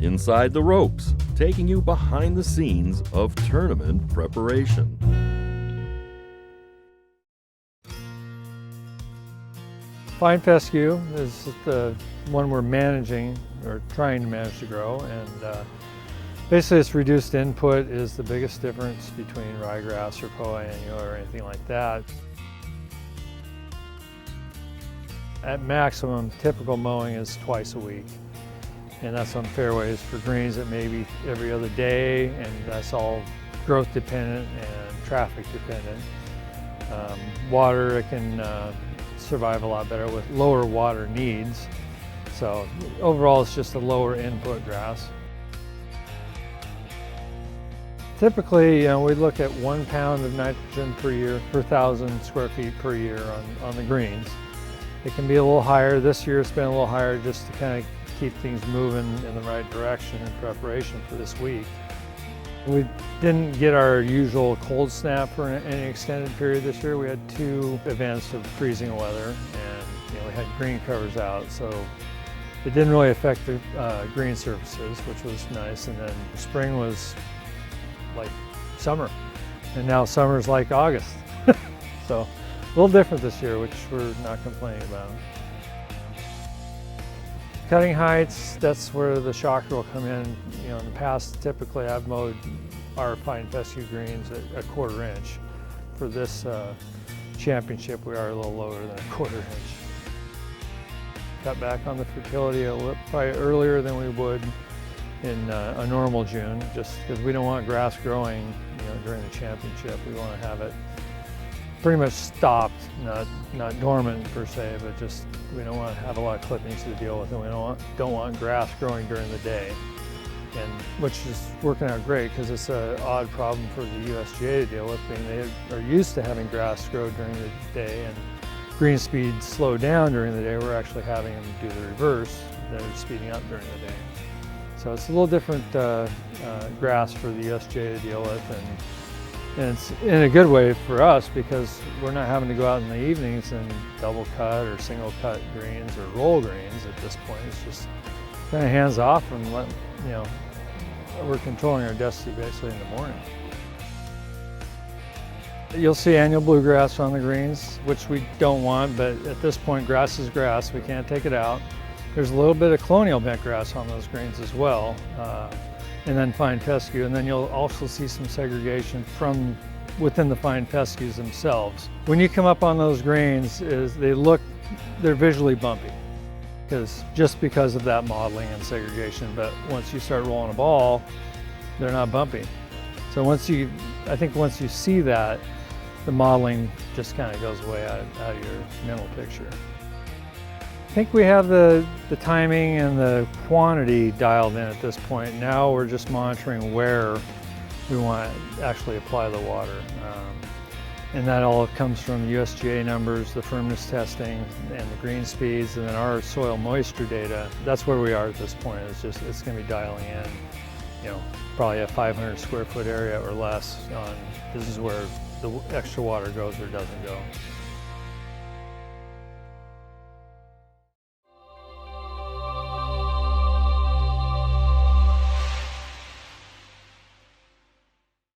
inside the ropes, taking you behind the scenes of tournament preparation. Fine fescue is the one we're managing or trying to manage to grow, and basically its reduced input is the biggest difference between ryegrass or poa annua or anything like that. At maximum, typical mowing is twice a week, and that's on fairways. For greens it may be every other day, and that's all growth dependent and traffic dependent. Water, it can survive a lot better with lower water needs. So overall it's just a lower input grass. Typically, we look at 1 pound of nitrogen per year per 1,000 square feet per year on the greens. It can be a little higher. This year it's been a little higher just to kind of keep things moving in the right direction in preparation for this week. We didn't get our usual cold snap for any extended period this year. We had 2 events of freezing weather, and we had green covers out, so it didn't really affect the green surfaces, which was nice. And then spring was like summer, and now summer's like August. So a little different this year, which we're not complaining about. Cutting heights, that's where the shocker will come in. In the past, typically I've mowed our fine fescue greens at a 1/4 inch. For this championship, we are a little lower than a 1/4 inch. Cut back on the fertility a little, probably earlier than we would in a normal June, just because we don't want grass growing during the championship. We want to have it pretty much stopped, not dormant per se, but just we don't want to have a lot of clippings to deal with, and we don't want grass growing during the day, and which is working out great because it's an odd problem for the USGA to deal with, being they are used to having grass grow during the day and green speeds slow down during the day. We're actually having them do the reverse; they're speeding up during the day. So it's a little different grass for the USGA to deal with, and it's in a good way for us because we're not having to go out in the evenings and double cut or single cut greens or roll greens at this point. It's just kind of hands off and we're controlling our destiny basically in the morning. You'll see annual bluegrass on the greens, which we don't want, but at this point grass is grass. We can't take it out. There's a little bit of colonial bentgrass on those greens as well. And then fine fescue, and then you'll also see some segregation from within the fine fescues themselves. When you come up on those greens, they're visually bumpy, just because of that modeling and segregation. But once you start rolling a ball, they're not bumpy. So I think once you see that, the modeling just kind of goes away out of your mental picture. I think we have the timing and the quantity dialed in at this point. Now we're just monitoring where we want to actually apply the water. And that all comes from the USGA numbers, the firmness testing, and the green speeds, and then our soil moisture data. That's where we are at this point. It's going to be dialing in, probably a 500 square foot area or less on this is where the extra water goes or doesn't go.